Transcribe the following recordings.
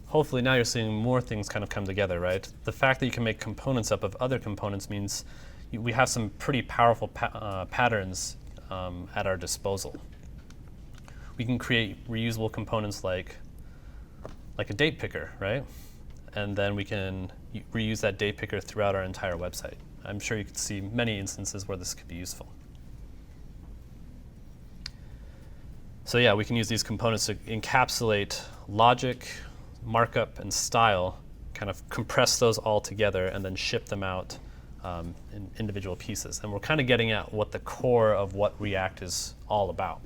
hopefully now you're seeing more things kind of come together, right? The fact that you can make components up of other components means we have some pretty powerful patterns at our disposal. We can create reusable components like a date picker, right? And then we can reuse that date picker throughout our entire website. I'm sure you could see many instances where this could be useful. So yeah, we can use these components to encapsulate logic, markup, and style, kind of compress those all together and then ship them out in individual pieces. And we're kind of getting at what the core of what React is all about.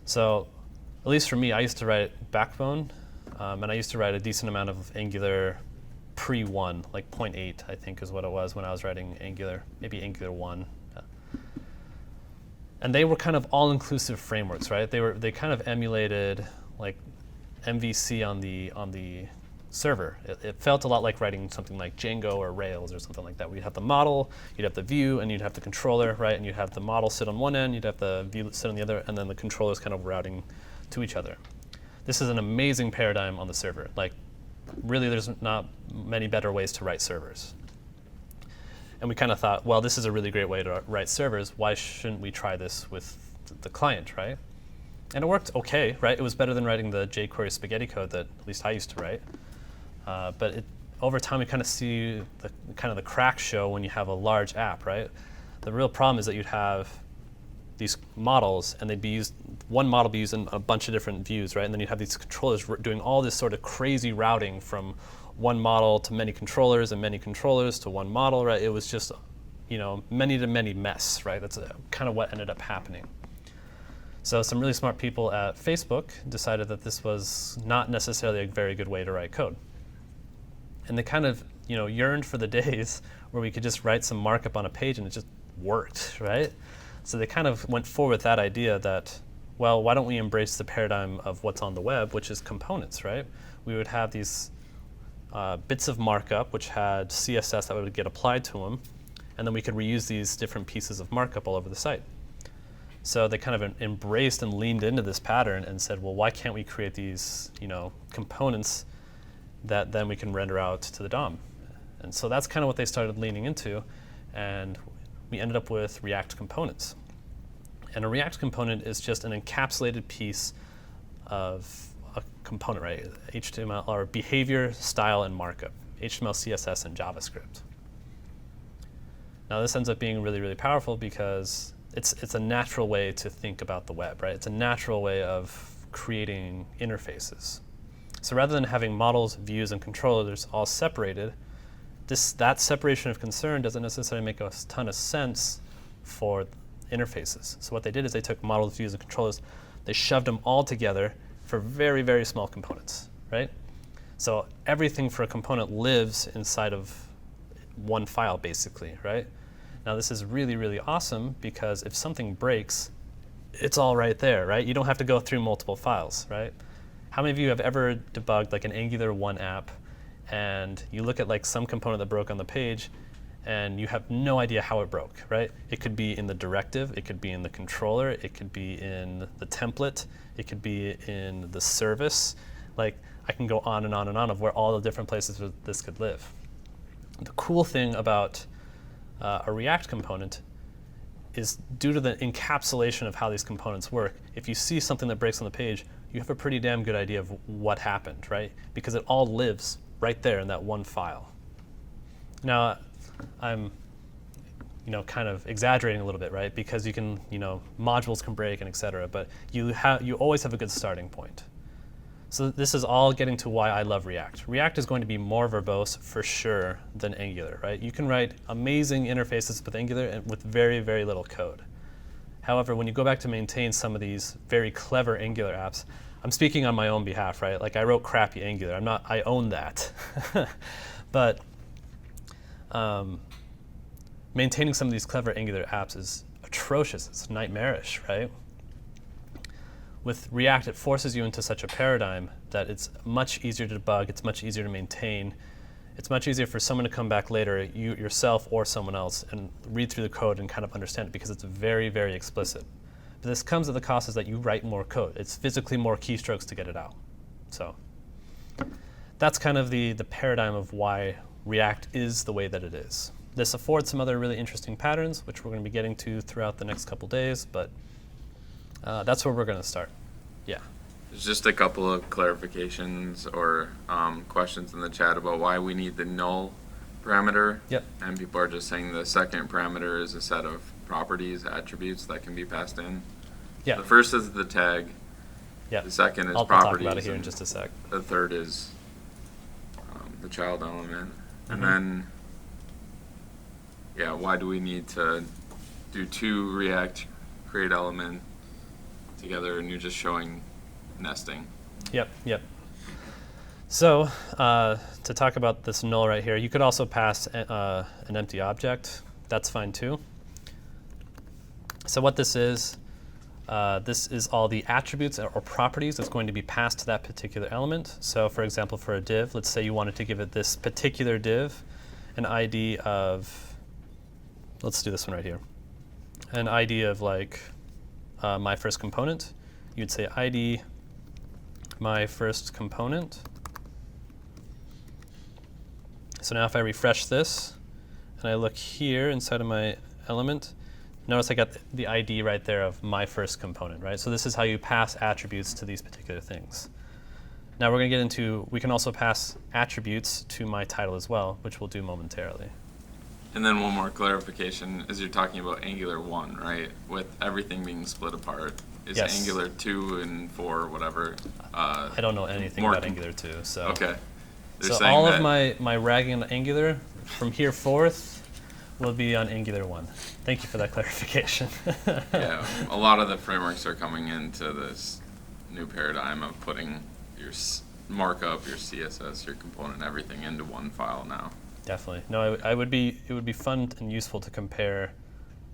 So at least for me, I used to write Backbone, and I used to write a decent amount of Angular pre-1, like 0.8, I think is what it was when I was writing Angular, maybe Angular 1. And they were kind of all-inclusive frameworks, right? They kind of emulated like MVC on the server. It felt a lot like writing something like Django or Rails or something like that. We'd have the model, you'd have the view, and you'd have the controller, right? And you'd have the model sit on one end, you'd have the view sit on the other, and then the controllers kind of routing to each other. This is an amazing paradigm on the server. Like, really, there's not many better ways to write servers. And we kind of thought, well, this is a really great way to write servers. Why shouldn't we try this with the client, right? And it worked okay, right? It was better than writing the jQuery spaghetti code that at least I used to write. But over time, we kind of see the cracks show when you have a large app, right? The real problem is that you'd have these models, and they'd be used, one model be used in a bunch of different views, right? And then you'd have these controllers doing all this sort of crazy routing from one model to many controllers and many controllers to one model, right? It was just, many to many mess, right? That's kind of what ended up happening. So some really smart people at Facebook decided that this was not necessarily a very good way to write code. And they kind of, yearned for the days where we could just write some markup on a page and it just worked, right? So they kind of went forward with that idea that, well, why don't we embrace the paradigm of what's on the web, which is components, right? We would have these bits of markup, which had CSS that would get applied to them, and then we could reuse these different pieces of markup all over the site. So they kind of embraced and leaned into this pattern and said, well, why can't we create these, components that then we can render out to the DOM? And so that's kind of what they started leaning into, and we ended up with React components. And a React component is just an encapsulated piece of a component, right? HTML, or behavior, style, and markup. HTML, CSS, and JavaScript. Now this ends up being really, really powerful because it's a natural way to think about the web, right? It's a natural way of creating interfaces. So rather than having models, views, and controllers all separated, that separation of concern doesn't necessarily make a ton of sense for interfaces. So what they did is they took models, views, and controllers, they shoved them all together for very, very small components, right? So everything for a component lives inside of one file, basically, right? Now this is really, really awesome because if something breaks, it's all right there, right? You don't have to go through multiple files, right? How many of you have ever debugged like an Angular 1 app and you look at like some component that broke on the page and you have no idea how it broke, right? It could be in the directive, it could be in the controller, it could be in the template, it could be in the service. Like I can go on and on and on of where all the different places where this could live. The cool thing about a React component is due to the encapsulation of how these components work, if you see something that breaks on the page, you have a pretty damn good idea of what happened, right? Because it all lives right there in that one file. Now, I'm kind of exaggerating a little bit, right? Because you can, modules can break and et cetera, but you always have a good starting point. So this is all getting to why I love React. React is going to be more verbose for sure than Angular, right? You can write amazing interfaces with Angular and with very, very little code. However, when you go back to maintain some of these very clever Angular apps, I'm speaking on my own behalf, right? Like I wrote crappy Angular. I own that. But maintaining some of these clever Angular apps is atrocious. It's nightmarish, right? With React, it forces you into such a paradigm that it's much easier to debug, it's much easier to maintain. It's much easier for someone to come back later, you yourself or someone else, and read through the code and kind of understand it because it's very, very explicit. But this comes at the cost is that you write more code. It's physically more keystrokes to get it out. So that's kind of the paradigm of why React is the way that it is. This affords some other really interesting patterns, which we're going to be getting to throughout the next couple days, but that's where we're going to start. Yeah. There's just a couple of clarifications or questions in the chat about why we need the null parameter. Yep. And people are just saying the second parameter is a set of properties, attributes that can be passed in. Yeah. The first is the tag. Yeah. The second is I'll properties. talk about it here in just a sec. The third is the child element. Mm-hmm. And then, yeah, why do we need to do two React create element together and you're just showing nesting? Yep, yep. So to talk about this null right here, you could also pass an empty object. That's fine too. So what this is all the attributes or properties that's going to be passed to that particular element. So for example, for a div, let's say you wanted to give it this particular div an ID of, let's do this one right here, an ID of like my first component. You'd say ID my first component. So now if I refresh this and I look here inside of my element, notice I got the ID right there of my first component, right? So this is how you pass attributes to these particular things. Now we're going to get into, we can also pass attributes to my title as well, which we'll do momentarily. And then one more clarification, as you're talking about Angular 1, right? With everything being split apart, is Yes. Angular 2 and 4, whatever? I don't know anything about Angular 2, so. Okay. They're So saying all that- of my ragging on Angular from here forth will be on Angular 1. Thank you for that clarification. Yeah, a lot of the frameworks are coming into this new paradigm of putting your markup, your CSS, your component, everything into one file now. Definitely. No, it would be fun and useful to compare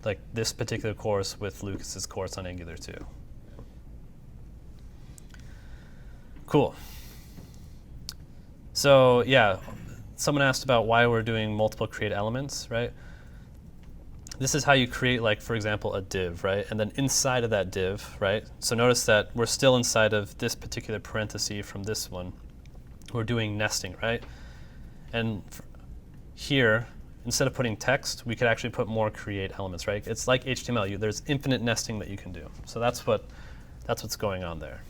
like this particular course with Lucas's course on Angular 2. Cool. So yeah, someone asked about why we're doing multiple create elements, right? This is how you create, like, for example, a div, right? And then inside of that div, right? So notice that we're still inside of this particular parenthesis from this one. We're doing nesting, right? And here, instead of putting text, we could actually put more create elements, right? It's like HTML. There's infinite nesting that you can do. So that's what's going on there.